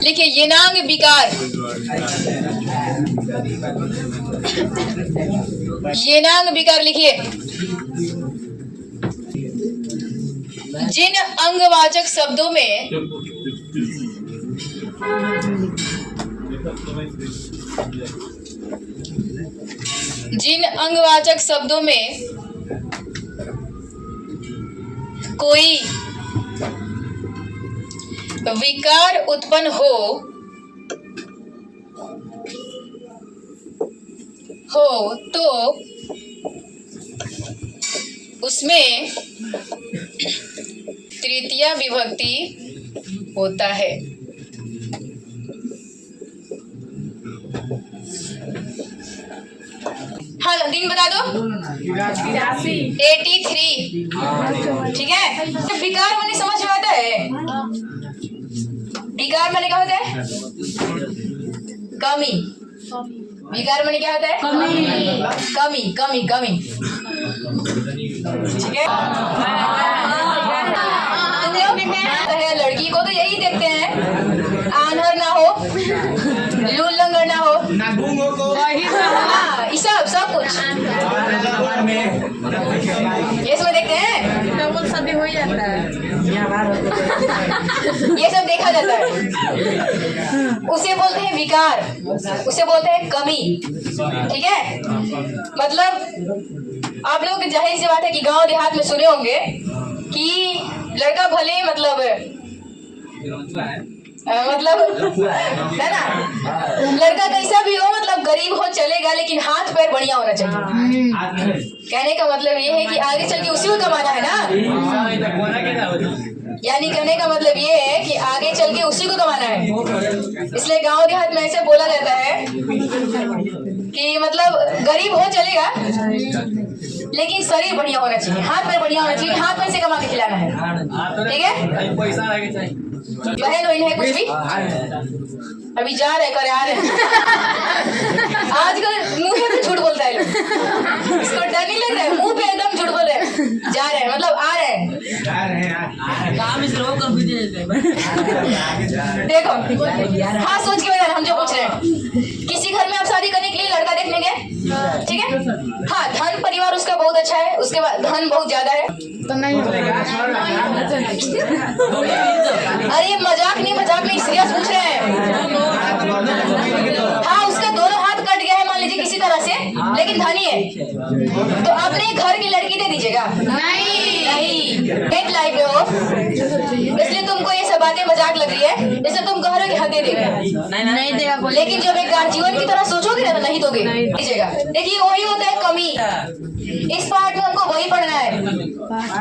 लिखिए येनांग विकार। येनांग विकार लिखिए। जिन अंगवाचक शब्दों में कोई विकार उत्पन्न हो तो उसमें तृतीया विभक्ति होता है। हाँ दिन बता दो। 83। ठीक है। विकार मैंने समझ में आता है। विकार मैंने क्या होता है? कमी। विकार मैंने क्या होता है? कमी कमी कमी। ठीक है। लड़की को तो यही देखते हैं, आन्हर ना हो, लूल लंगड़ ना हो, सब कुछ ये सब देखते हैं। सभी हो जाता है, ये सब देखा जाता है। उसे बोलते हैं विकार, उसे बोलते हैं कमी। ठीक है। मतलब आप लोग जाहिर सी बात है कि गांव देहात में सुने होंगे कि लड़का भले मतलब है ना, लड़का कैसा भी हो, मतलब गरीब हो चलेगा, लेकिन हाथ पैर बढ़िया होना चाहिए। कहने का मतलब ये है कि आगे चल के उसी को कमाना है ना। यानी कहने का मतलब ये है कि आगे चल के उसी को कमाना है। इसलिए गांव देहात में ऐसे बोला जाता है कि मतलब गरीब हो चलेगा, लेकिन शरीर बढ़िया होना चाहिए, हाथ पैर बढ़िया होना चाहिए, हाथ पैर से कमा के खिलाना है। ठीक है। बहन वही है कुछ भी अभी जा रहे करे आ रहे आजकल मुंह पे झूठ बोलता है लोग, इसको डर नहीं लग रहा है, मुंह पे एकदम झूठ बोल रहे हैं। जा रहे हैं मतलब आ रहे हैं। देखो हाँ सोच के बताना, हम जो पूछ रहे हैं, किसी घर में आप शादी करने के लिए लड़का देखने गए, ठीक है। हाँ धन परिवार उसका बहुत अच्छा है, उसके बाद धन बहुत ज्यादा है तो नहीं। अरे मजाक नहीं सीरियस पूछ रहे हैं। हाँ उसका दोनों हाथ कट गया है मान लीजिए किसी तरह से, लेकिन धनी है, तो अपने घर की लड़की दे दीजिएगा? नहीं एक लाइफ में हो, इसलिए तुमको ये सब बातें मजाक लग रही है, इसलिए तुम कह रहे हो कि हाँ दे देगा। नहीं देगा, लेकिन जब एक जीवन की तरह सोचोगे ना तो नहीं दोगे, दीजिएगा। देखिए वही होता है कमी। इस पार्ट में हमको वही पढ़ना है।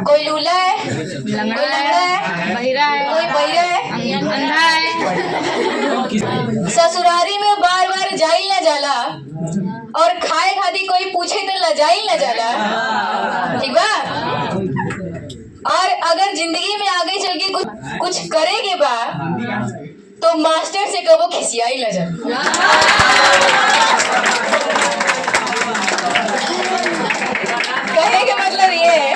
कोई लूला है, कोई लंगड़ा है, बहिरा है, कोई बहिरा है, अंधा है। ससुरारी में बार बार जाई ना जाला, और खाए खाती कोई पूछे तो लजाई ना जाला। ठीक बा। और अगर जिंदगी में आगे चल के कुछ करेगे बा तो मास्टर से कबो खिसियाई ना जा। कहने का मतलब ये है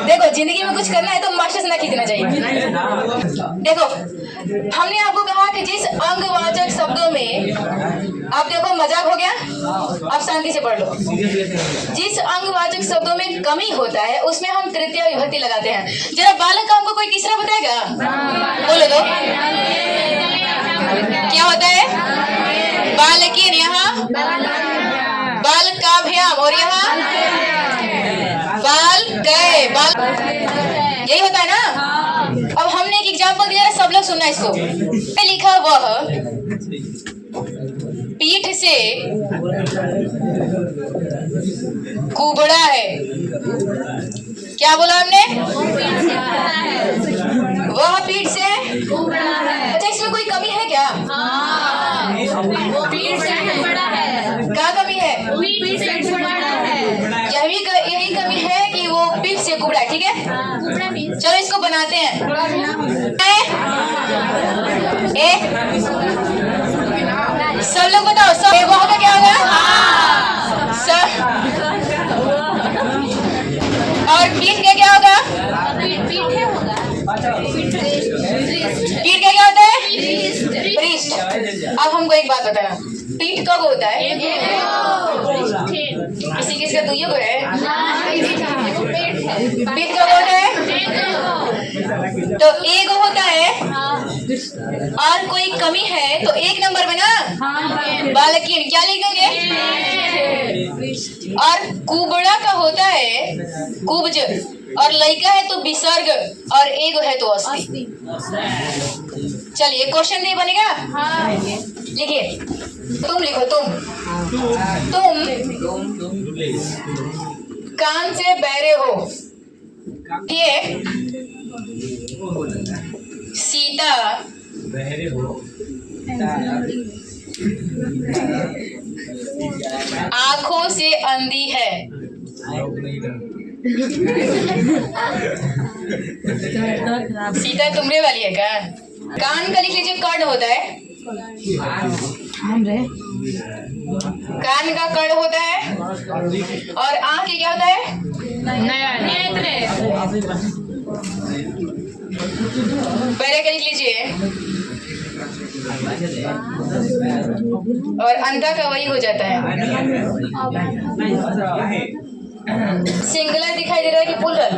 देखो जिंदगी में कुछ करना है तो मास्टर से ना खींचना चाहिए। देखो हमने आपको कहा कि जिस अंगवाचक शब्दों में, आप देखो मजाक हो गया, आप शांति से पढ़ लो। जिस अंगवाचक शब्दों में कमी होता है उसमें हम तृतीया विभक्ति लगाते हैं। जरा बालक का हमको कोई तीसरा बताएगा? बोलो तो क्या होता है? बालकीन, यहाँ बाल काभ्याम, और यहाँ बाल गए, बाल यही होता है ना। अब हमने एक एग्जाम्पल दिया, सब लोग सुनना इसको। लिखा वह पीठ से कुबड़ा है। क्या बोला हमने? वह पीठ से अच्छा, इसमें कोई कमी है क्या? वो पीठ से बड़ा है। क्या कमी है? यही कमी है कि वो पीठ से कुबड़ा है। ठीक है, चलो इसको बनाते हैं। सब लोग बताओ, सब वहाँ का क्या होगा? और पीठ का क्या होगा? एक बात बताना, पीठ कब होता है? किसी किसी का दुइयों को है। पीठ कब होता है? तो एक होता है और कोई कमी है तो एक नंबर में ना बालकीन क्या लिखेंगे? और कुबड़ा का होता है कुब्ज और लइका है तो विसर्ग और एगो है तो अस्थि। चलिए क्वेश्चन नहीं बनेगा? लिखिए, तुम लिखो, तुम कान से बहरे हो। ये सीता आंखों से अंधी है। सीता तुमरे वाली है क्या? कान का लिख लीजिए, कर्ण होता है। कान का कर्ण होता है और आंख क्या होता है? नेत्र। पहले क्या लिख लीजिए, और अंधा का वही हो जाता है। सिंगुलर दिखाई दे रहा है कि प्लूरल?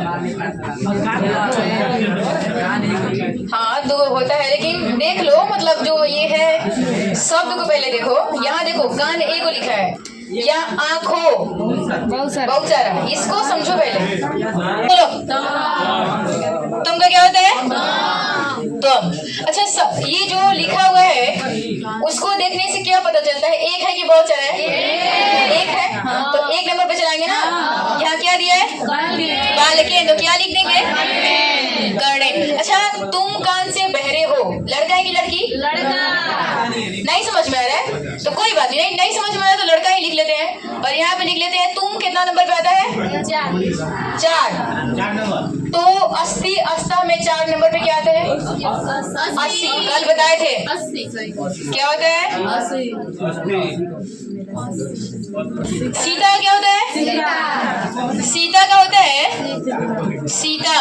हाँ, दो होता है, लेकिन देख लो, मतलब जो ये है शब्द को पहले देखो। यहाँ देखो, कान एक को लिखा है, या आंखों बहुत सारा, इसको समझो पहले। बोलो, तुमका क्या होता है? तुम। अच्छा, ये जो लिखा हुआ है उसको देखने से क्या पता चलता है? एक है कि बहुत सारा है? एक है, तो एक नंबर पे चलाएंगे ना। यहाँ क्या दिया है? बालकेन, तो क्या लिख देंगे? कर्णेन। अच्छा, तुम कान से बहरे हो, लड़का है कि लड़की? लड़का। नहीं समझ में आ रहा है तो कोई बात नहीं, नहीं समझ में आ रहा है तो लड़का ही लिख लेते हैं। और यहाँ पे लिख लेते हैं, तुम कितना नंबर पे आता है? 4। तो अस्थि अस्ता में 4 नंबर पे क्या आता है? 80। कल बताए थे 80 क्या होता है? सीता क्या होता है? सीता का होता है सीता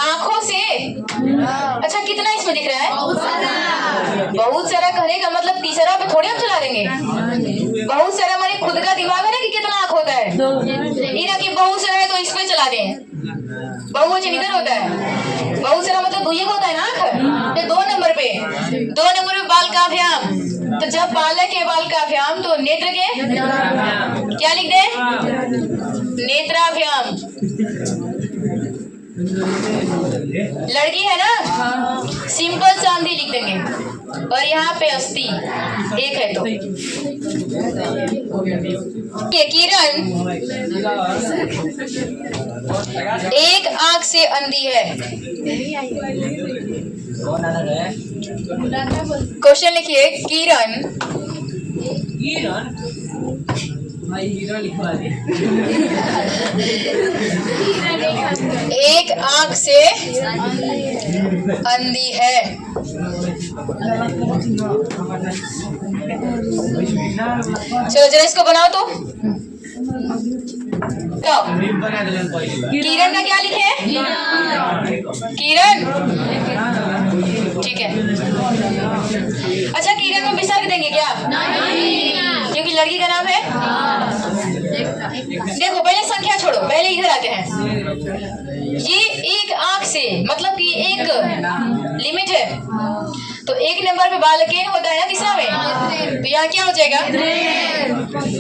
आंखों से। अच्छा, कितना इसमें दिख रहा है? बहुत सारा कहने का मतलब तीसरा पे थोड़ी हम चला देंगे। बहुत सारा हमारे खुद का दिमाग है ना कि कितना आंख होता है, ये ना कि बहुत सारा है तो इस पे चला दें। बहुवचन इधर होता है, बहुत सारा मतलब दुइये को होता है ना आंख। तो 2 नंबर पे बाल का अभ्याम। तो जब बालक है बाल का अभ्याम तो नेत्र के क्या लिख दे? नेत्राभ्याम। लड़की है ना, सिंपल चांदी लिख देंगे। और यहाँ पे अस्थि एक है तो ये किरण एक आंख से अंधी है। क्वेश्चन लिखिए, किरण एक आंख से अंधी है। चलो जरा इसको बनाओ तो। किरण का क्या लिखे? किरण, ठीक है। अच्छा, किरण में विसर्ग देंगे क्या? क्योंकि लड़की का नाम है। देखो, पहले संख्या छोड़ो, पहले इधर आते हैं। ये एक आंख से मतलब कि एक लिमिट है, तो एक नंबर पे बालकेन होता है ना तीसरा में, तो यहाँ क्या हो जाएगा?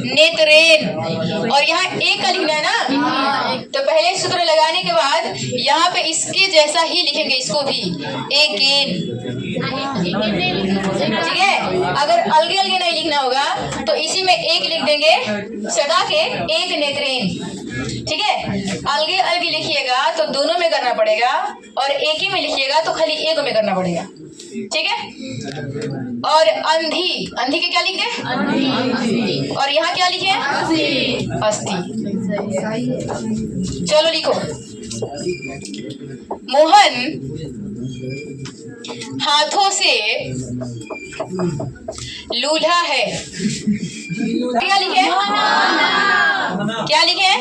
नेत्रेन। और यहाँ एक का लिखना है ना, तो पहले सूत्र लगाने के बाद यहाँ पे इसके जैसा ही लिखेंगे, इसको भी एकेन। ठीक है, अगर अलगे अलगे नहीं लिखना होगा तो इसी में एक लिख देंगे सदा के, एक नेत्रेन। ठीक है, अलगे अलगे लिखिएगा तो दोनों में करना पड़ेगा, और एक ही में लिखिएगा तो खाली एक में करना पड़ेगा। ठीक है, और अंधी, अंधी के क्या लिख दे? और यहाँ क्या लिखे? अस्थि। चलो लिखो, मोहन हाथों से लूल्हा है। क्या लिखे? क्या लिखे?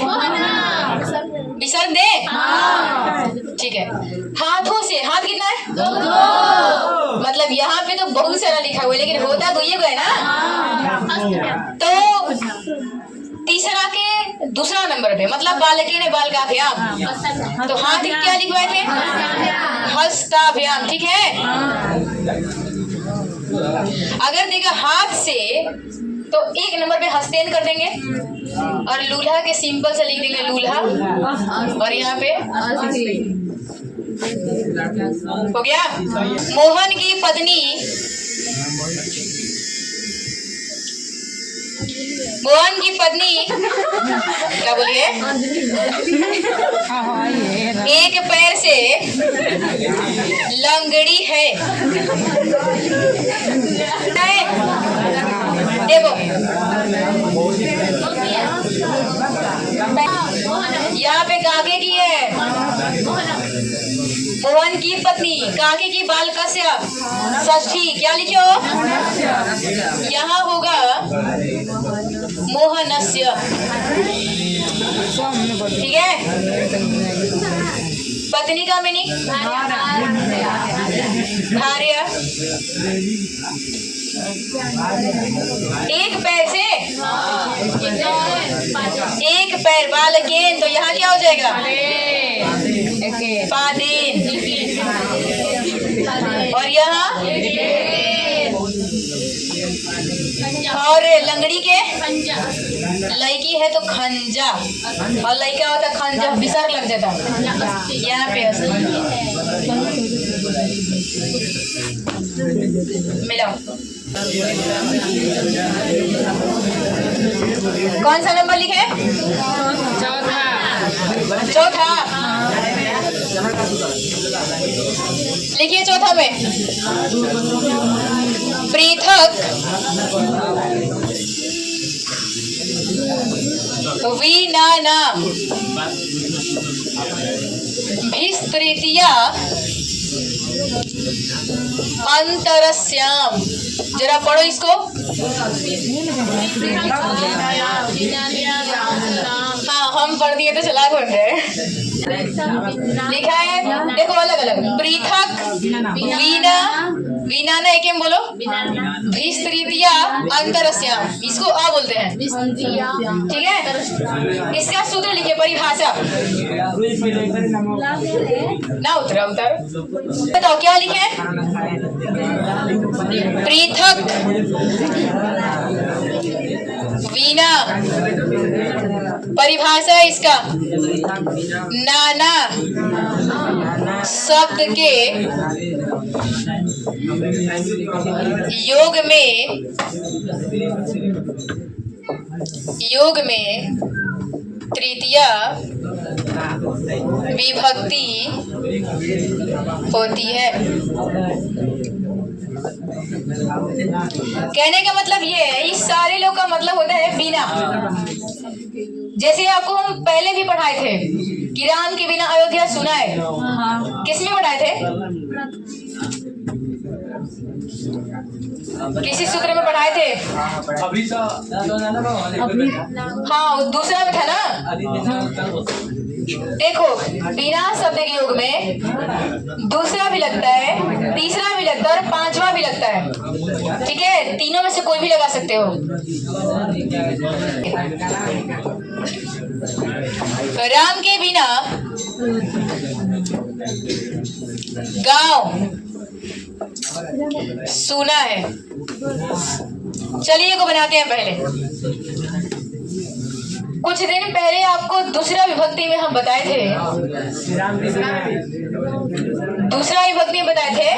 विसर्ग दे। ठीक है, हाथों से, हाथ कितना है? 2 मतलब मतलब यहाँ पे तो बहुत सारा लिखा हुआ है लेकिन होता तो ये है ना। तो तीसरा के दूसरा नंबर पे मतलब बालके ने बालकाभ्याम, तो हाथ क्या लिखवाए थे? हस्ताभ्याम, ठीक है। अगर देखा हाथ से तो एक नंबर पे हस्तेन कर देंगे और लूल्हा के सिंपल से लिख देंगे लूल्हा, और यहाँ पे हो गया। मोहन की पत्नी, मोहन की पत्नी क्या बोलिए? एक पैर से लंगड़ी है। देखो यहाँ पे काके की है, मोहन की पत्नी, काके की बालकस्य षष्ठी, क्या लिखो? यहाँ होगा मोहनस्य, ठीक है। पत्नी का मीनिंग भार्या। एक पैर से एक पैर बालकेन, तो यहाँ क्या हो जाएगा? पादेन, और यहाँ और लंगड़ी के लड़की है तो खंजा, और लड़का होता खंजा, विसर्ग लग जाता यहाँ पे। मिलाओ, कौन सा नंबर लिखे? चौथा। लिखिए चौथा में पृथक विनाना भिस्तृतीया अंतरस्याम। जरा पढ़ो इसको। हाँ हम पढ़ दिए तो चला बन रहे। लिखा है देखो अलग अलग, पृथक वीना, वीना ना एक बोलो, भिस्तृतीया अंतरस्याम, इसको आ बोलते हैं, ठीक है। इसका सूत्र लिखिए, परिभाषा ना उतरा उतर, बताओ क्या लिखे? पृथक वीना, परिभाषा इसका नाना शब्द के योग में तृतीया विभक्ति होती है। कहने का मतलब ये है, इस सारे लोग का मतलब होता है बिना। जैसे आपको हम पहले भी पढ़ाए थे कि राम के बिना अयोध्या सुना है, किसमें पढ़ाए थे? किसी सूत्र में पढ़ाए थे? हाँ दूसरा में था ना। देखो बिना शब्द के योग में दूसरा भी लगता है, तीसरा भी लगता है और पांचवा भी लगता है, ठीक है। तीनों में से कोई भी लगा सकते हो। राम के बिना गांव सुना है। चलिए को बनाते हैं। पहले कुछ दिन पहले आपको दूसरा विभक्ति में हम बताए थे, दूसरा विभक्ति में बताए थे।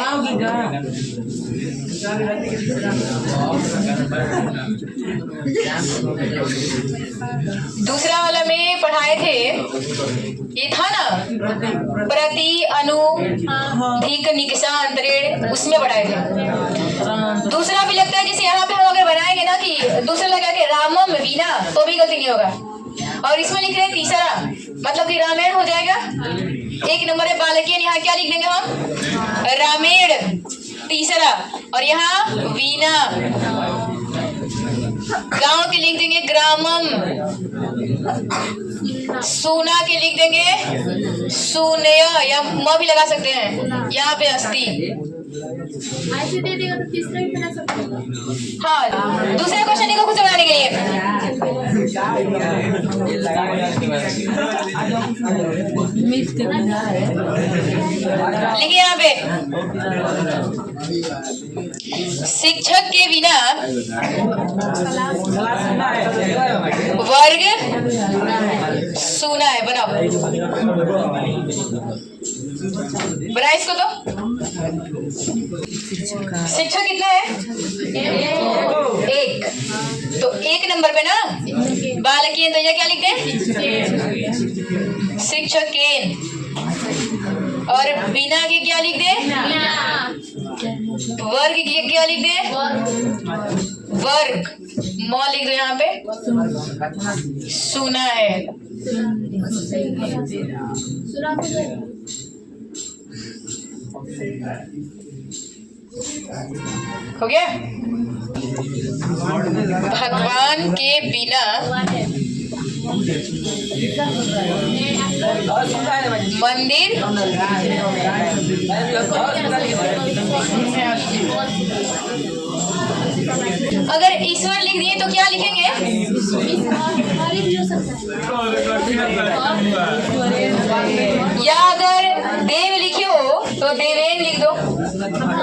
दूसरा वाला में पढ़ाए थे, ये था ना प्रति अनु धिक निकषांतरेण, उसमें पढ़ाए थे। दूसरा भी लगता है जैसे यहाँ पे हम अगर बनाएंगे ना कि दूसरा लगा के रामम वीना, तो भी गलती नहीं होगा। और इसमें लिख रहे हैं तीसरा, मतलब कि रामायण हो जाएगा। एक नंबर है बालकियन, यहाँ क्या लिख देंगे हम? रामेण तीसरा, और यहाँ वीना। गांव के लिख देंगे ग्रामम, सोना के लिख देंगे सुनय, या म भी लगा सकते हैं, यहाँ पे अस्थि। ऐसे दे देगा तो तीसरा ही बना सकते हो। हाँ, दूसरे क्वेश्चन को खुद से बनाने के लिए लिखिए यहाँ पे, शिक्षक के बिना वर्ग सूना है। बनाओ, बनाए इसको। तो शिक्षक कितना है? एक। तो एक नंबर पे ना बालकेन, तो यह क्या लिखते हैं? शिक्षकेन। और बिना के क्या लिख दे? वर्ग के क्या लिख दे? वर्ग। म लिख दो यहाँ पे, सुना है। हो गया? भगवान के बिना मंदिर अगर ईश्वर लिख दिए तो क्या लिखेंगे? या अगर देव लिखे हो तो देवेन लिख दो,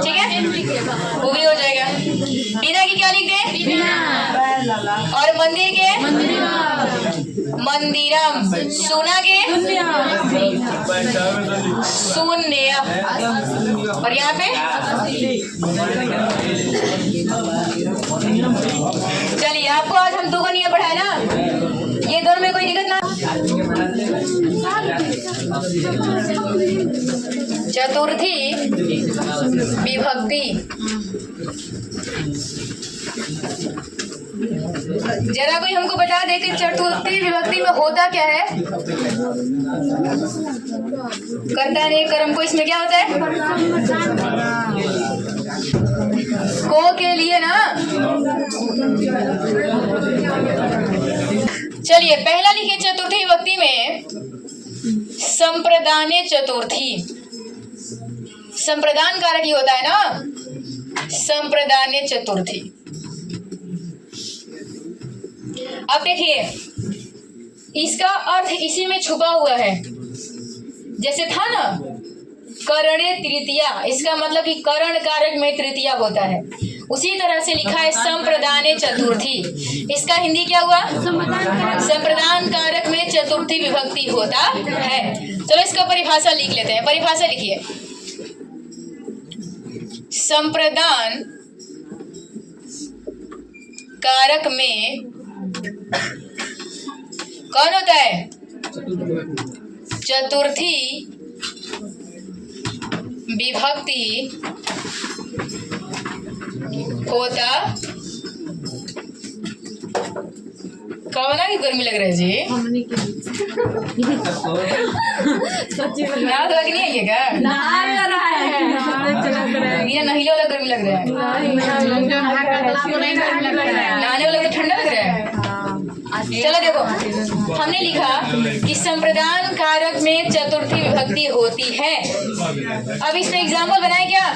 ठीक है, वो भी हो जाएगा। बिना की क्या लिख दे? और मंदिर के मंदिरम, सुना के शून्य। और यहाँ पे चलिए, आपको आज हम दो नियम पढ़ाए ना, ये दोनों में कोई दिक्कत ना। चतुर्थी विभक्ति, जरा कोई हमको बता दे कि चतुर्थी विभक्ति में होता क्या है? कर्ता ने कर्म को, इसमें क्या होता है? को के लिए ना। चलिए, पहला लिखिए चतुर्थी विभक्ति में संप्रदाने चतुर्थी। संप्रदान कारक ही होता है ना, संप्रदाने चतुर्थी। अब देखिए, इसका अर्थ इसी में छुपा हुआ है। जैसे था ना करणे तृतीया, इसका मतलब कि करण कारक में तृतीया होता है। उसी तरह से लिखा है संप्रदाने चतुर्थी, इसका हिंदी क्या हुआ? संप्रदान कारक में चतुर्थी विभक्ति होता है। चलो इसका परिभाषा लिख लेते हैं। परिभाषा लिखिए, संप्रदान कारक में कौन होता है? चतुर्थी विभक्ति होता। कौन की गर्मी लग रहा है जी? याद लग नहीं है ये क्या? ये नहीं वाला गर्मी लग रहा है, नहाने वाला तो ठंडा लग रहा है। चलो देखो, हमने लिखा कि संप्रदान कारक में चतुर्थी विभक्ति होती है। अब इसमें एग्जाम्पल बनाए क्या?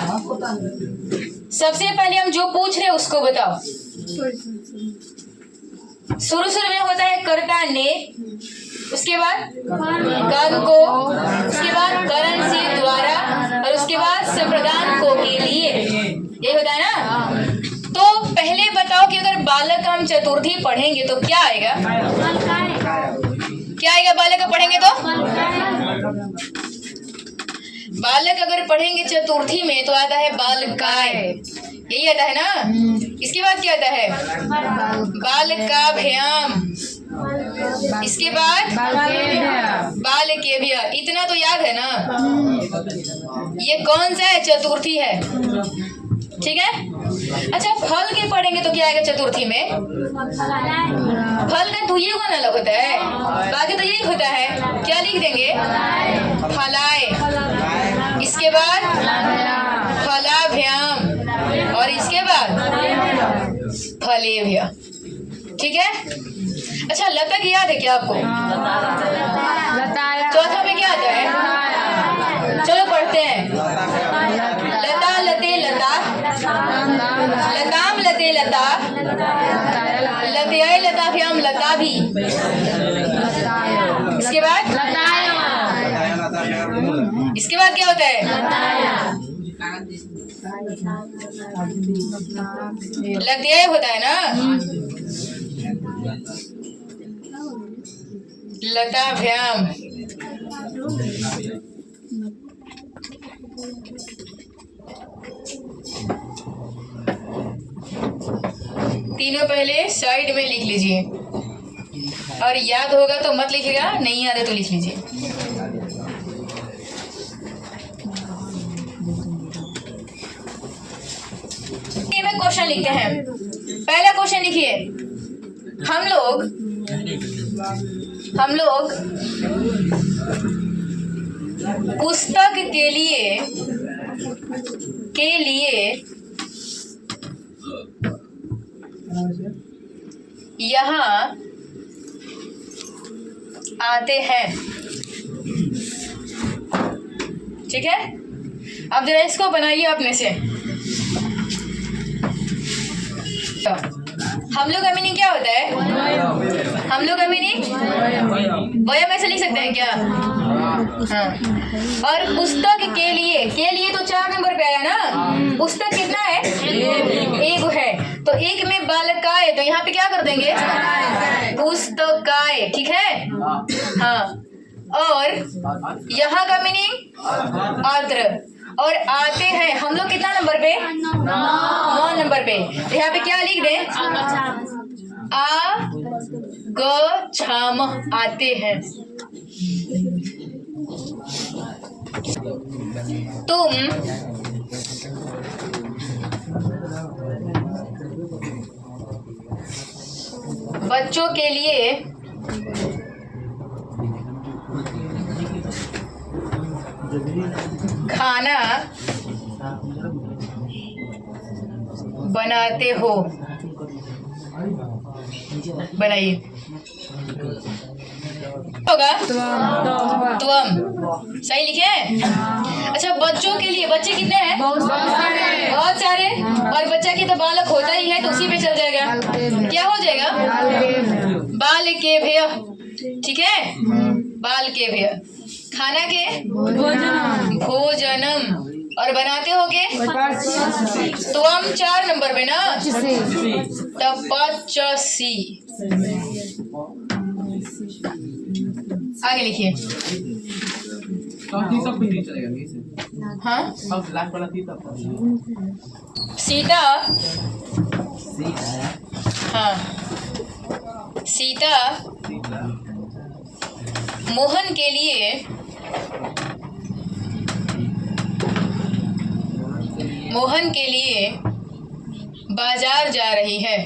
सबसे पहले हम जो पूछ रहे हैं उसको बताओ। शुरू में होता है कर्ता ने, उसके बाद कर्म को, उसके बाद करणशील द्वारा, और उसके बाद संप्रदान को के लिए। यही होता है ना। तो पहले बताओ कि अगर बालक हम चतुर्थी पढ़ेंगे तो क्या आएगा? क्या आएगा बालक पढ़ेंगे तो? बालक अगर पढ़ेंगे चतुर्थी में तो आता है बालकाय, यही आता है ना। इसके बाद क्या आता है? बालकाभ्याम, इसके बाद बालकेभ्य। इतना तो याद है ना। ये कौन सा है? चतुर्थी है, ठीक है। अच्छा, फल के पढ़ेंगे तो क्या आएगा चतुर्थी में? फल का तो ये वाला अलग होता है, बाकी तो यही होता है। क्या लिख देंगे? फलाय। इसके बाद फलाभ्याम, और इसके बाद फलेभ्य, ठीक है। अच्छा, लतक याद है क्या आपको? चौथा में क्या आता है? चलो पढ़ते हैं। लता लते लता, लतये लताभ्याम लता भी। इसके बाद क्या होता है? लतये होता है ना, लताभ्याम। तीनों पहले साइड में लिख लीजिए, और याद होगा तो मत लिखिएगा, नहीं याद है तो लिख लीजिए। ये में क्वेश्चन लिखते हैं। पहला क्वेश्चन लिखिए, हम लोग पुस्तक के लिए यहाँ आते हैं, ठीक है। अब जरा इसको बनाइए अपने से। तो हम लोग का मीनिंग क्या होता है? हम लोग का मीनिंग वयम ऐसे लिख सकते हैं क्या? हाँ। और पुस्तक के लिए तो 4 नंबर पे आया ना। पुस्तक कितना है? एक है, तो एक में बालकाय, तो यहाँ पे क्या कर देंगे? पुस्तकाय, ठीक है। हाँ, और यहाँ का मीनिंग आर्द्र, और आते हैं हम लोग कितना नंबर पे? 9 नंबर पे। तो यहाँ पे क्या लिख दें? आ ग छाम, आते हैं। तुम बच्चों के लिए खाना बनाते हो, बनाइए। होगा तुम, सही लिखे। अच्छा, बच्चों के लिए, बच्चे कितने हैं? बहुत सारे। और बच्चा की तो बालक होता ही है, तो उसी पे चल जाएगा। क्या हो जाएगा? बाल के भय, ठीक है। बाल के भय, खाना के भोजनम, और बनाते हो के तो हम 4 नंबर पे ना, तपस्वी। आगे लिखिए। हाँ, सीता, हाँ, सीता मोहन के लिए बाजार जा रही है।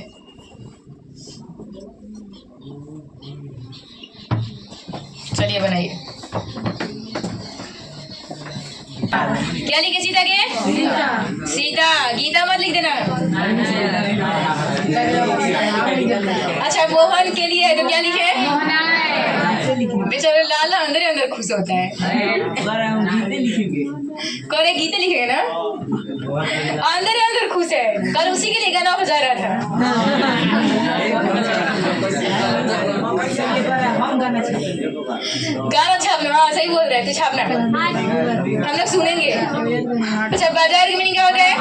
चलिए बनाइए। क्या लिखे सीता के? सीता। गीता मत लिख देना। अच्छा, मोहन के लिए है तो क्या लिखे? बेचारा लाला अंदर खुश होता है। कौन गीते लिखेगा ना, अंदर खुश है। कल उसी के लिए गाना बजा रहा था। गाना छापना, हाँ सही बोल रहे हैं, तो छापना हम लोग सुनेंगे। अच्छा, बाजार की मीनिंग क्या होता है?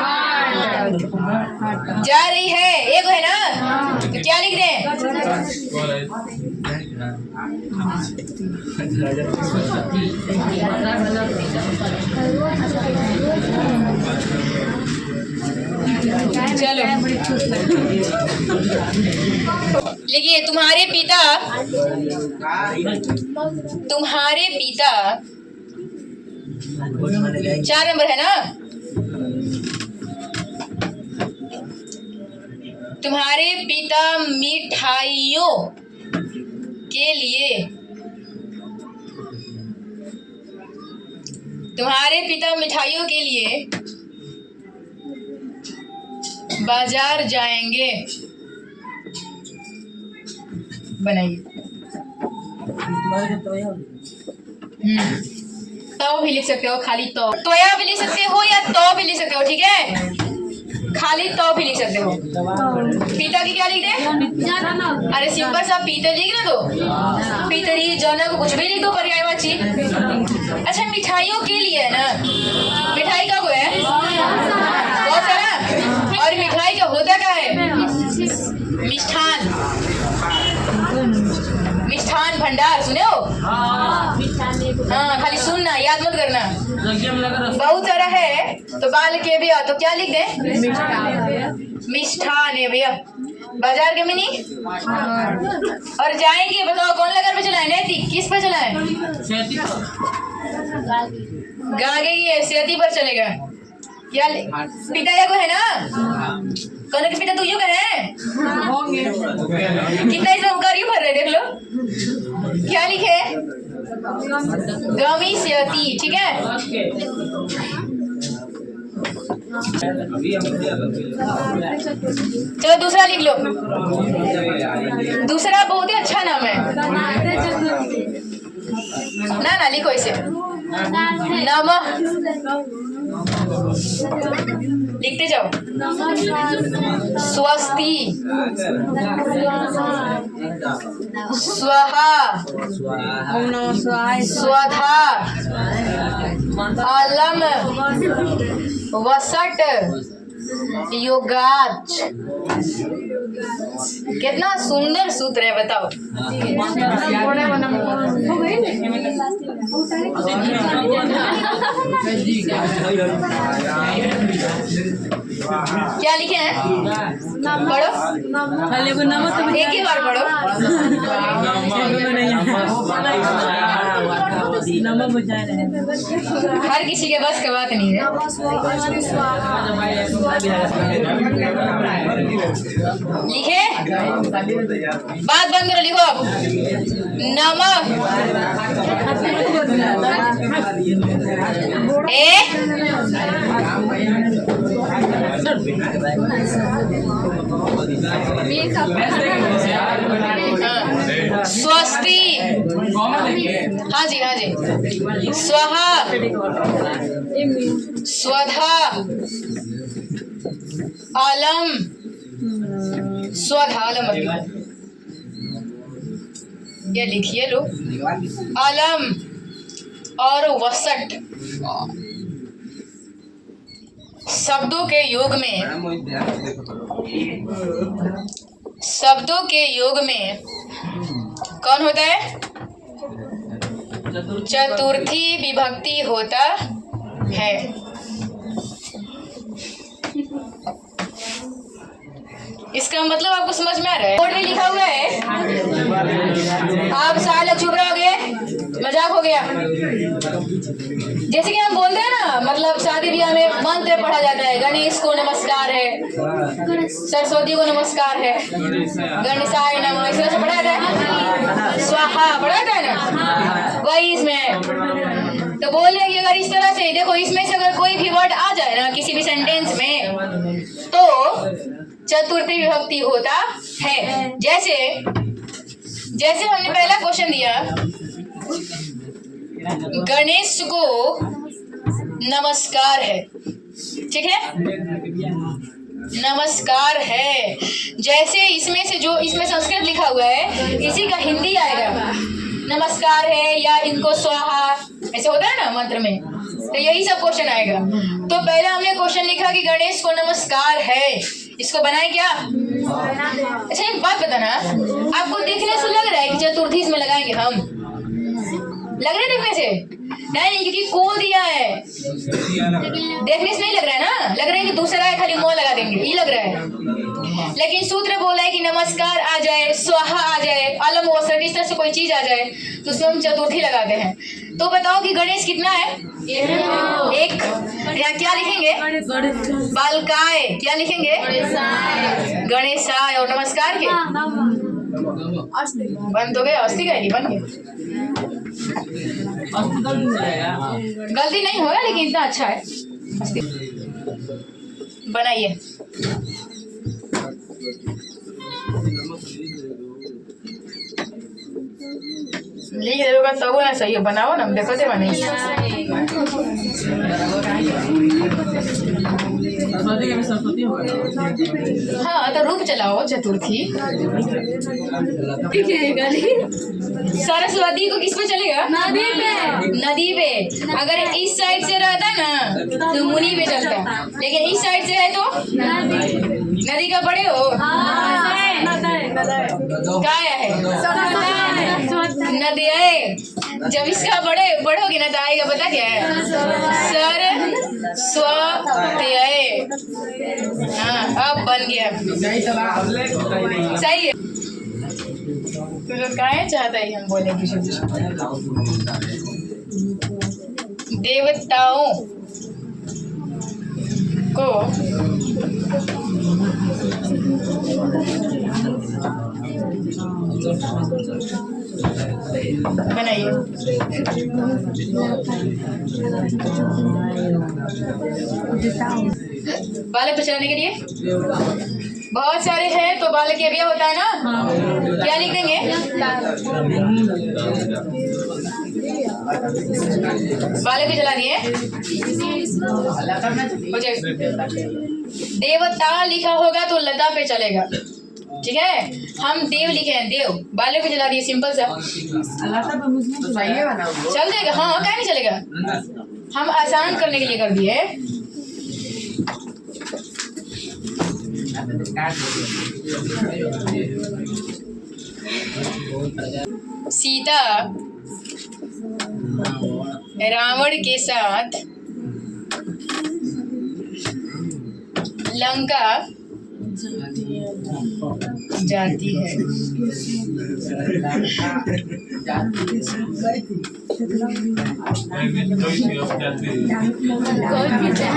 जा रही है, एक है ना, तो क्या लिख दें? चलो लिखिए, तुम्हारे पिता 4 नंबर है ना। तुम्हारे पिता मिठाइयों के लिए बाजार जाएंगे। बनाइए। तो भी लिख सकते हो, खाली तो तोया भी लिख सकते हो या तो भी लिख सकते हो, ठीक है। खाली तो भी लिख सकते हो। पिता की क्या लिख दे? अरे सिंपल सा पीतल लिख ना दो, पितरी जनक कुछ भी लिख दो पर्यायवाची। अच्छा मिठाइयों के लिए है ना, मिठाई का वो है बहुत सारा, और मिठाई का होता क्या है? मिष्ठान, मिष्ठान भंडार सुने हो? हाँ खाली सुनना, याद मत करना। बहुत सारा है तो बाल के भी तो क्या लिख दे? मिष्ठान है भैया। बाजार के मिनी और जाएंगे, बताओ कौन लगा पे चलाए? नैतिक किस पे चलाए? गागे की सेती पर चलेगा। क्या पिता या को है ना? कौन के पिता तू यू है? कितना इसमें उकार यू भर रहे देख लो। क्या लिखे? गमी सेती, ठीक है। चलो दूसरा लिख लो। दूसरा बहुत ही अच्छा नाम है ना लिखो इसे। नमः लिखते जाओ। स्वस्ति, स्वाहा, स्वधा, अलम, वसट, योगाच। कितना सुंदर सूत्र है बताओ। क्या लिखे हैं? पढ़ो, एक ही बार पढ़ो। हर किसी के बस की बात नहीं है। लिखे, बात बंद करो, लिखो अब। नमः स्वस्ति, हाँ जी हाँ जी, स्वाहा, स्वधा, अलम, स्वधालम, ये लिखिए लो। अलम और वसट शब्दों के योग में कौन होता है? चतुर्थी विभक्ति होता है। इसका मतलब आपको समझ में आ रहा है? बोर्ड में लिखा हुआ है, आप साले चुप रहोगे, मजाक हो गया। जैसे कि हम बोलते हैं ना, मतलब शादी ब्याह में मंत्र पढ़ा जाता है। गणेश को नमस्कार है, सरस्वती को नमस्कार है, गणेशाय नमः, इस तरह से पढ़ा जाता है। स्वाहा पढ़ा जाता है ना, वही इसमें। तो बोल रहे कि अगर इस तरह से देखो, इसमें से अगर कोई भी वर्ड आ जाए ना किसी भी सेंटेंस में, तो चतुर्थी विभक्ति होता है। जैसे हमने पहला क्वेश्चन दिया, गणेश को नमस्कार है, ठीक है, नमस्कार है। जैसे इसमें से जो इसमें संस्कृत लिखा हुआ है, इसी का हिंदी आएगा नमस्कार है, या इनको स्वाहा, ऐसे होता है ना मंत्र में। तो यही सब क्वेश्चन आएगा। तो पहले हमने क्वेश्चन लिखा कि गणेश को नमस्कार है, इसको बनाए क्या? अच्छा एक बात बताना, आपको देखने से लग रहा है कि चतुर्थी इसमें लगाएंगे हम? लग रहा है देखने से? नहीं, क्योंकि को दिया है, देखने से नहीं लग रहा है ना, लग रहा है कि दूसरा है, खाली मोह लगा देंगे, ये लग रहा है। लेकिन सूत्र बोला है कि नमस्कार आ जाए, स्वाहा आ जाए, अलम वसट, इस तरह से कोई चीज आ जाए तो उसमें हम चतुर्थी लगाते हैं। तो बताओ कि गणेश कितना है? एक। यहाँ क्या लिखेंगे? बालकाय, क्या लिखेंगे? गणेशाय। और नमस्कार के बन तो गए, अस्थि गए, बन गए। गलती नहीं होगा, लेकिन इतना अच्छा है। बनाइए। लिख देगा तब ना सही बनाओ ना देखो दे बने हाँ तो रूप चलाओ चतुर्थी सरस्वती को किस पे चलेगा नदी पे नदी पे अगर इस साइड से रहता ना तो मुनि पे चलता लेकिन इस साइड से है तो नदी का बड़े हो क्या है नदी है जब इसका बढ़ोगे ना तो आएगा पता क्या है सर स्वत्यय हाँ अब बन गया सही है तो लोग क्या चाहता है हम बोले देवताओं को बनाइए बालक बचाने के लिए बहुत सारे हैं तो बालक के अवयव होता है ना क्या लिख देंगे बालक भी चला दिए देवता लिखा होगा तो लता पे चलेगा ठीक है हम देव लिखे हैं देव बालक पे चला दिए सिंपल सा चल जाएगा हाँ क्या नहीं चलेगा हम आसान करने के लिए कर दिए सीता रावण के साथ लंका जाती है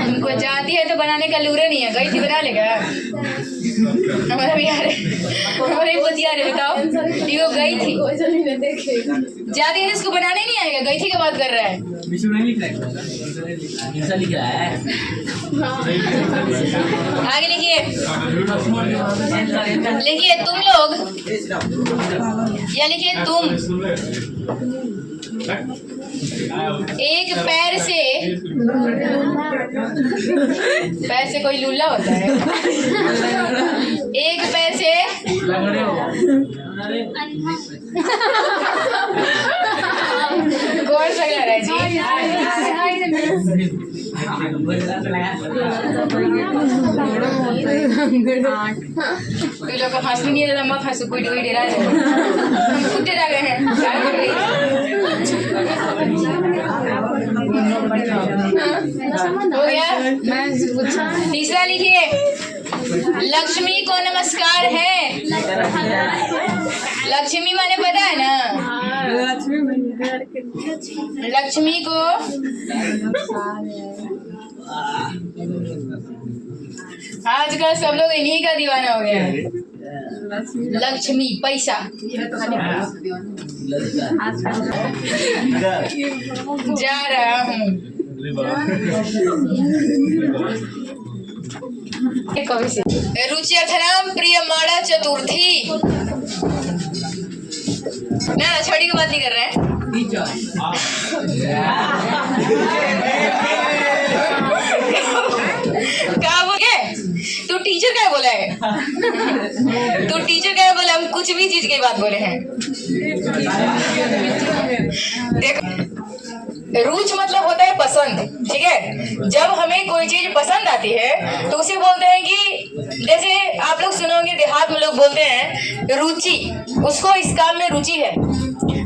उनको जाती है तो बनाने का लूरे नहीं है गई थी बना लेगा हमारा भी यार हमारे बुद्धिया रे बताओ ये वो गई थी जाती है इसको बनाने नहीं आएगा गई थी का बात कर रहा है आगे लिखिए लिखिए तुम लोग या लिखिए तुम एक पैर से कोई लुल्ला होता है एक पैर से कौन सा लग रहा है जी तो लोग हंस भी नहीं रहा मत हंसो कोई डेरा हम खुद डेरा गए हैं हो गया तीसरा लिखिए लक्ष्मी को नमस्कार है लक्ष्मी माने पता है ना लक्ष्मी को आजकल सब लोग इन्हीं का दीवाना हो गया है लक्ष्मी पैसा जा रहा हूँ रुच्यर्थनाम प्रियमाणा चतुर्थी ना छड़ी की बात नहीं कर रहे हैं क्या बोले तू टीचर क्या बोला है तू टीचर क्या बोला हम कुछ भी चीज की बात बोले हैं देखो रुचि मतलब होता है पसंद ठीक है जब हमें कोई चीज पसंद आती है तो उसे बोलते हैं कि जैसे आप लोग सुनोगे देहात में लोग बोलते हैं रुचि उसको इस काम में रुचि है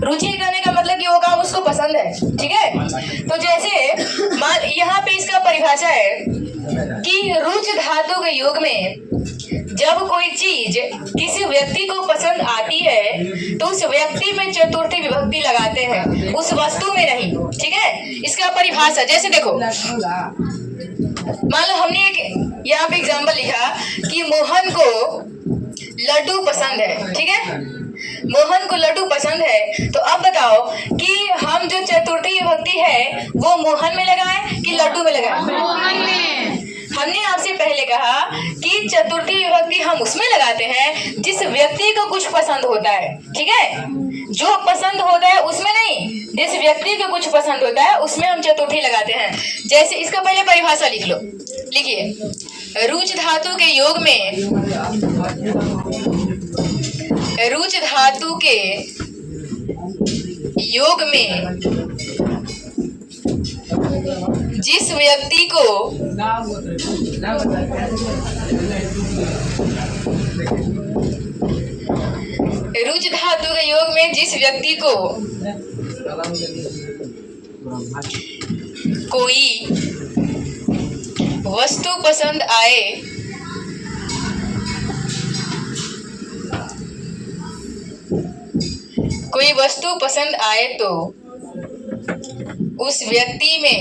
रुचि करने का मतलब कि वो काम उसको पसंद है ठीक है तो जैसे यहाँ पे इसका परिभाषा है कि रुच धातु के योग में जब कोई चीज किसी व्यक्ति को पसंद आती है तो उस व्यक्ति में चतुर्थी विभक्ति लगाते हैं उस वस्तु में नहीं ठीक है इसका परिभाषा जैसे देखो मान लो हमने एक यहाँ पे एग्जाम्पल लिखा कि मोहन को लड्डू पसंद है ठीक है मोहन को लड्डू पसंद है तो अब बताओ कि हम जो चतुर्थी विभक्ति है वो मोहन में लगाएं कि लड्डू में लगाएं मोहन में हमने आपसे पहले कहा कि चतुर्थी विभक्ति हम उसमें लगाते हैं जिस व्यक्ति को कुछ पसंद होता है ठीक है जो पसंद होता है उसमें नहीं, जिस व्यक्ति को कुछ पसंद होता है उसमें हम चतुर्थी लगाते हैं। जैसे इसका पहले परिभाषा लिख लो, लिखिए। रुच धातु के योग में, रुच धातु के योग में जिस व्यक्ति को रुच धातु के योग में जिस व्यक्ति को कोई वस्तु पसंद आए, कोई वस्तु पसंद आए तो उस व्यक्ति में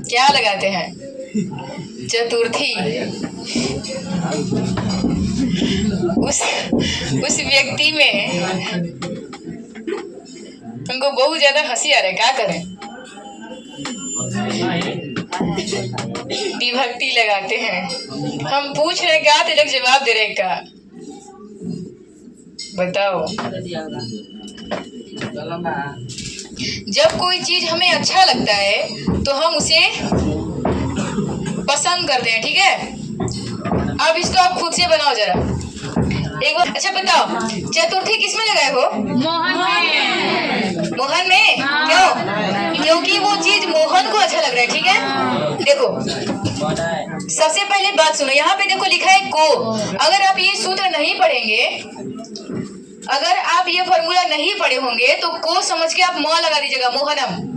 क्या लगाते हैं? चतुर्थी। उस व्यक्ति में उनको बहुत ज्यादा हंसी आ रहा है, क्या करें? विभक्ति लगाते हैं। हम पूछ रहे क्या, तिलक जवाब दे रहे क्या? बताओ। जब कोई चीज हमें अच्छा लगता है तो हम उसे पसंद करते हैं, ठीक है? अब इसको आप खुद से बनाओ जरा एक बार। अच्छा बताओ, चतुर्थी किसमें लगाए हो? मोहन में। मोहन में? क्यों? क्योंकि वो चीज मोहन को अच्छा लग रहा है, ठीक है? देखो, सबसे पहले बात सुनो, यहाँ पे देखो लिखा है को। अगर आप ये सूत्र नहीं पढ़ेंगे, अगर आप ये फॉर्मूला नहीं पढ़े होंगे तो को समझ के आप म लगा दीजिएगा, मोहनम।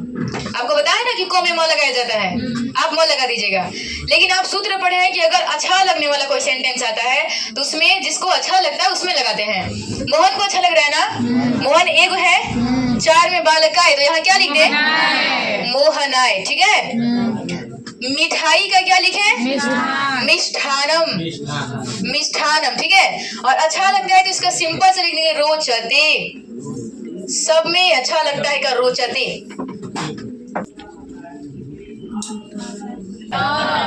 आपको बताया ना कि को में म लगाया जाता है, आप म लगा दीजिएगा। लेकिन आप सूत्र पढ़े हैं कि अगर अच्छा लगने वाला कोई सेंटेंस आता है तो उसमें जिसको अच्छा लगता है उसमें लगाते हैं। मोहन को अच्छा लग रहा है ना, मोहन एक है, चार में बालकाय, तो यहाँ क्या लिख दे? मोहनाय, ठीक है? मिठाई का क्या लिखे? मिष्ठानम। मिष्ठानम, ठीक है? और अच्छा लगता है तो इसका सिंपल से लिख देंगे रोचते। सब में अच्छा लगता है का रोचते।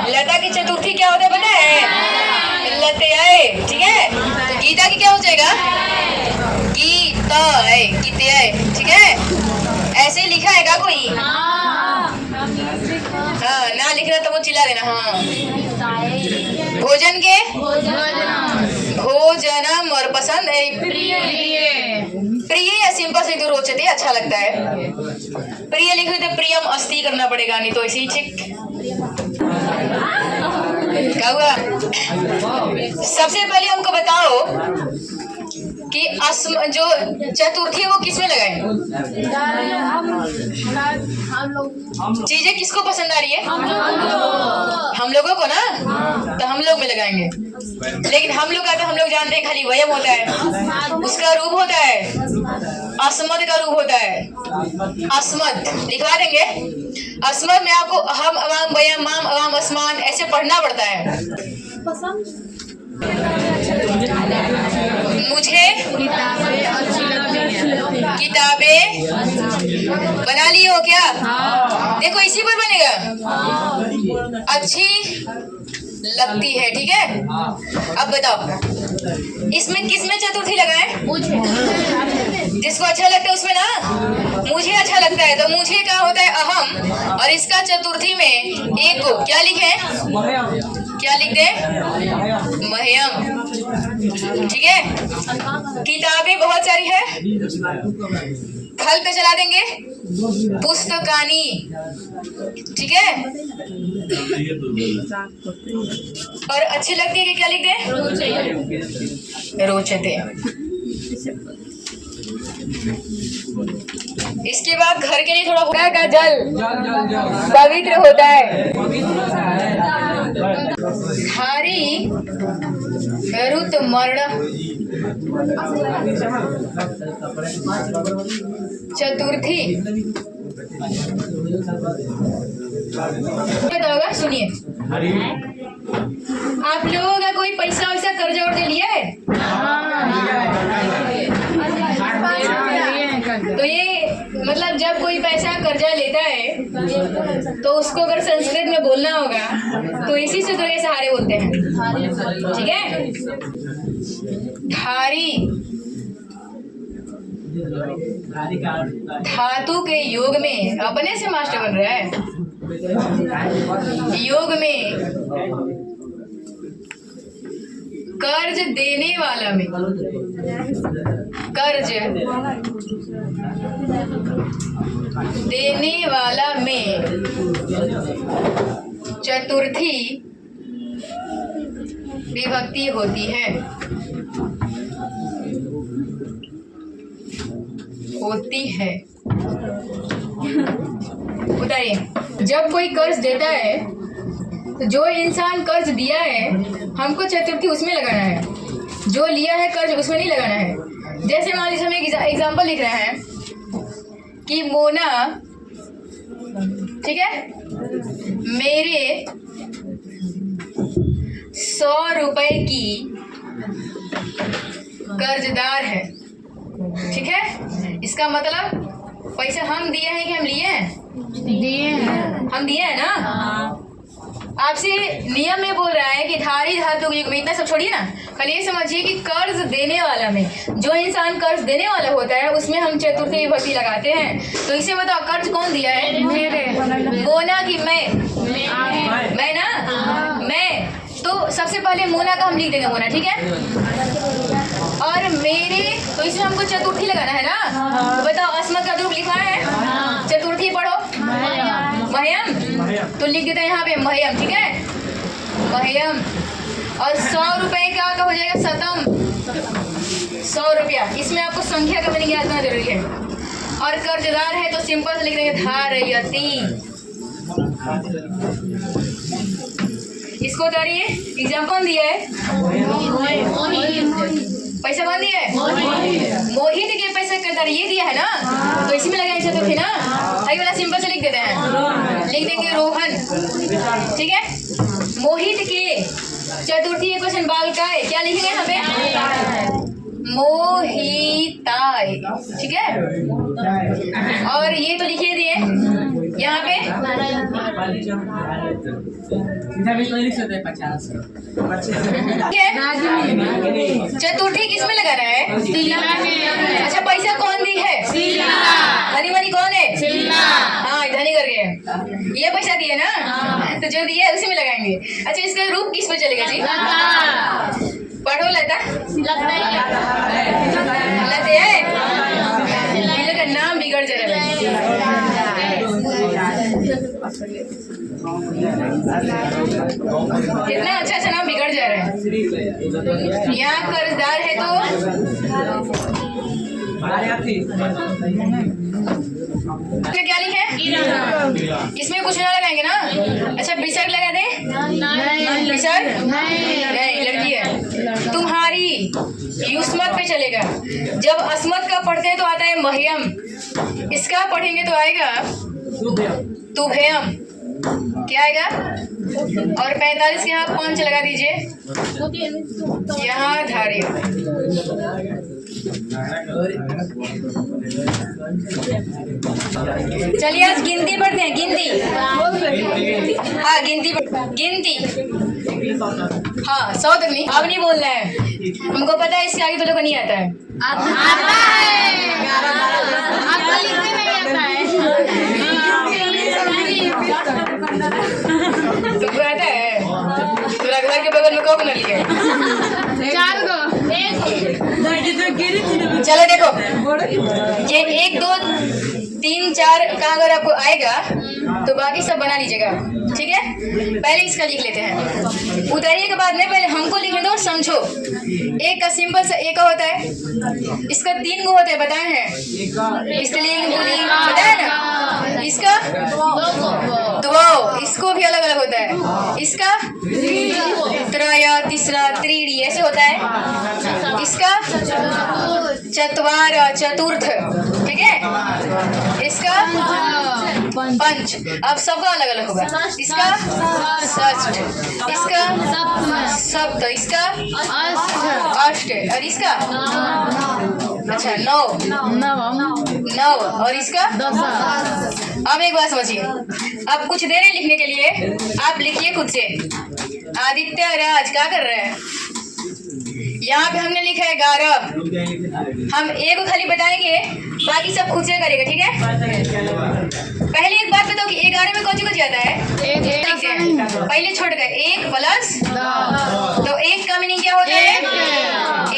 लता की चतुर्थी क्या होता है पता है? लतयाय, ठीक है? तो गीता की क्या हो जाएगा? गीताय, गीताय, ठीक है? ऐसे लिखा है क्या कोई? हाँ, ना लिखना तो वो चिल्ला देना। हाँ, भोजन के भोजनम और पसंद है प्रिय या सिंपल से तो रोचते अच्छा लगता है। प्रिय लिखे तो प्रियम अस्ति करना पड़ेगा, नहीं तो ऐसे ही चिक। क्या हुआ? सबसे पहले हमको बताओ कि जो चतुर्थी है वो किसमें लगाए? चीजें किसको पसंद आ रही है? हम लोगों को ना, तो हम लोग में लगाएंगे। लेकिन हम लोग का तो हम लोग जानते हैं खाली वयम होता है, उसका रूप होता है अस्मद का रूप होता है। अस्मद लिखवा देंगे। अस्मद में आपको अहम, अवाम, वयम, माम, अवाम, अस्मान ऐसे पढ़ना पड़ता है। मुझे किताबें बना ली हो क्या? देखो इसी पर बनेगा, अच्छी लगती है, ठीक है? अब बताओ इसमें किसमें चतुर्थी लगाए? जिसको अच्छा लगता है उसमें ना। मुझे अच्छा लगता है तो मुझे क्या होता है? अहम, और इसका चतुर्थी में एक को क्या लिखे? क्या लिख दे? मह्यम, ठीक है? किताबें बहुत सारी है, खल पे चला देंगे पुस्तकानी, ठीक है? और अच्छी लगती है कि क्या लिख दे? रोचते। इसके बाद घर के लिए थोड़ा होगा का जल पवित्र होता है। खारी रुत मर्ण चतुर्थी बताओगा। सुनिए, आप लोगों का कोई पैसा वैसा कर्जा वर्जा लिया है? तो ये मतलब जब कोई पैसा कर्जा लेता है तो उसको अगर संस्कृत में बोलना होगा तो इसी सूत्र के सहारे बोलते हैं, ठीक है? खारी धातु के योग में अपने से मास्टर बन रहा है। योग में कर्ज देने वाला में, कर्ज देने वाला में चतुर्थी विभक्ति होती है। होती है। बताइए, जब कोई कर्ज देता है तो जो इंसान कर्ज दिया है हमको चतुर्थी उसमें लगाना है, जो लिया है कर्ज उसमें नहीं लगाना है। जैसे मान लीजिए हम एक एग्जाम्पल लिख रहे हैं कि मोना, ठीक है, मेरे 100 रुपए की कर्जदार है, ठीक है। इसका मतलब पैसा हम दिए हैं कि हम लिए हैं? दिए हैं। हम दिए हैं ना। आपसे नियम में बोल रहा है कि धारी धातु युग में, इतना सब छोड़िए ना, खाली ये समझिए कि कर्ज देने वाला में, जो इंसान कर्ज देने वाला होता है उसमें हम चतुर्थी विभक्ति लगाते हैं। तो इसे बताओ, कर्ज कौन दिया है? मेरे। मोना की मैं ना, मैं। तो सबसे पहले मोना का हम लिख देंगे मोना, ठीक है। और मेरे, तो इसमें हमको चतुर्थी लगाना है ना। तो बताओ, अस्मत् का रूप लिखा है, चतुर्थी पढ़ो, मह्यम। तो लिख देते हैं यहाँ पे मह्यम, ठीक है, मह्यम। और 100 रुपए का हो जाएगा शतम, 100 रुपया। इसमें आपको संख्या का मीनिंग याद करना जरूरी है। और कर्जदार है तो सिंपल से लिख देंगे धारयति। इसको उतारिए, एग्जाम्पल कौन दिया है? पैसा कौन दिया है? मोहित के पैसे कर्जदार ये दिया है ना, तो इसी में लगाएंगे चतुर्थी ना। आगे वाला सिंपल से लिख देते हैं, लिख देंगे रोहन, ठीक है। मोहित के चतुर्थी क्वेश्चन बालकाय, क्या लिखेंगे यहाँ पे? मोहिताय, ठीक है। और ये तो लिखिए दिए यहाँ पे, ठीक है। चतुर्थी किसमें लगाना है? अच्छा, पैसा कौन दी है? धनी मनी कौन है? हाँ, धनी करके ये पैसा दिए ना, तो जो दिया है उसी में लगाएंगे। अच्छा, इसका रूप किस पे चलेगा जी? पढ़ो लता, लते है, इन लोग का नाम बिगड़ जा रहा है। कितना अच्छा अच्छा नाम बिगड़ जा रहा है। यहाँ कर्जदार है तो क्या लिखे? इसमें कुछ ना लगाएंगे ना। अच्छा, विसर्ग लगा दे? विसर्ग नहीं, लड़की है। तुम्हारी युष्मत पे चलेगा। जब अस्मत का पढ़ते हैं तो आता है मह्यम, इसका पढ़ेंगे तो आएगा तुभयम। क्या आएगा? और 45 के यहाँ 5 लगा दीजिए, यहाँ धार्य। चलिए आज गिनती पढ़ते हैं, गिनती। हाँ, गिनती। हाँ, 100 तक नहीं, अब नहीं बोलना है, हमको पता है इसके आगे तो लोग को नहीं आता है। आता है, आपको लिखने नहीं आता है। तुमको आता है? तेरा घर के बगल में कौन बना लिया? 4 को। चलो देखो, ये 1 2 3 4 का अगर आपको आएगा तो बाकी सब बना लीजिएगा, ठीक है। पहले इसका लिख लेते हैं, उतारिए के बाद में पहले हमको लिखने दो और समझो। एक का सिंपल सा एक होता है, इसका 3 गो होता है, बताए हैं, स्त्रीलिंग पुल्लिंग बताया ना। इसका 2, इसको भी अलग अलग होता है। इसका त्रय, तीसरा, त्रीणी ऐसे होता है। इसका चत्वार, चतुर्थ, ठीक है। इसका पंच, अब सबका अलग अलग होगा। इसका षष्ठ, इसका सप्त, इसका अष्ट, और इसका अच्छा 9, और इसका 10। अब एक बात समझिए, अब कुछ देर है लिखने के लिए, आप लिखिए खुद से। आदित्य राज क्या कर रहे हैं? यहाँ पे हमने लिखा है 11। हम ए को खाली बताएंगे, बाकी सब खुद से करेगा, ठीक है। पहले एक बात बताओ कि 11 में कौन सी आता है? पहले छोड़ गए 1 प्लस, तो 1 का मीनिंग क्या होता है?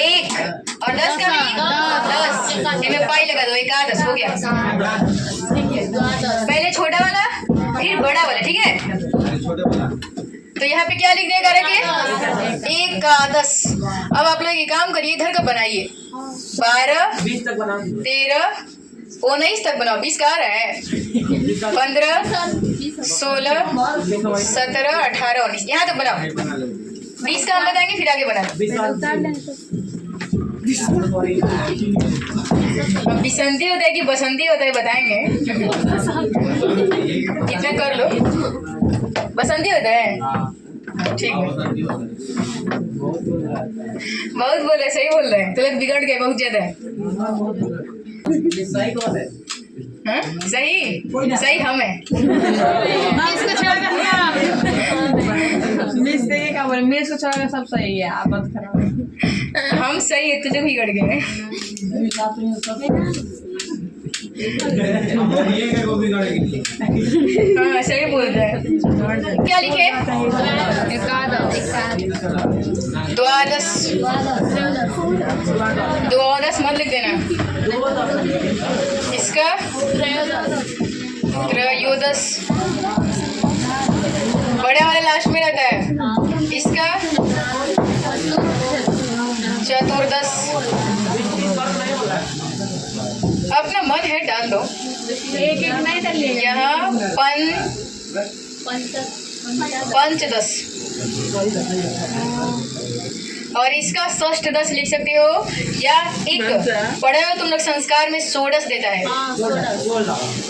1, और 10 का मीनिंग 10। इनमें पाई लगा दो, 1 10 हो गया। पहले छोटा वाला फिर बड़ा वाला, ठीक है। तो यहाँ पे क्या लिख देगा रखिए? 1 का 10। अब आप लोग ये काम करिए, इधर का बनाइए। 12 13 19 तक बनाओ, 20 का आ रहा है। 15 16 17 18 19 यहाँ तक बनाओ। 20 का हम बताएंगे, फिर आगे बनाना। बसंती होता है कि बसंती होता है बताएंगे। इतना कर लो, बसंती होता है, ठीक है। बहुत बोल रहे, सही बोल रहे हैं। तो लोग बिगड़ गए बहुत ज्यादा। हाँ? सही सही हम है। मिर्च को छोड़ा सब सही है, आप मत खराब। हम सही है, तुझे बिगड़ गए। हाँ सही बोल रहे हैं। क्या लिखे? 12 मत लिख देना। इसका 13 बड़ा वाला लास्ट में रहता है। इसका 14। अपना मन है डाल दो। एक नहीं डालिए। यहाँ 5 और इसका 6 लिख सकते हो, या एक पढ़े हो तुम लोग संस्कार में 16 देता है,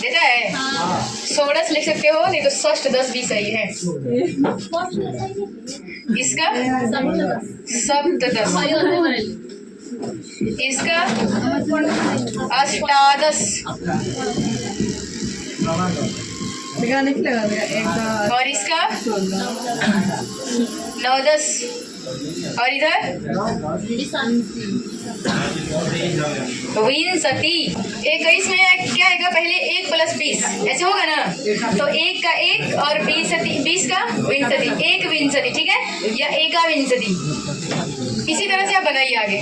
देता है 16 लिख सकते हो, नहीं तो 6 भी सही है। इसका 7 इसका 8 और इसका 9 और इधर विंसती। 21 में क्या आएगा? पहले 1 + 20 ऐसे होगा ना, तो 1 का 1 और 20 का विंसती, 1 विंसती, ठीक है, या 1 विंसती। इसी तरह से आप बनाइए आगे।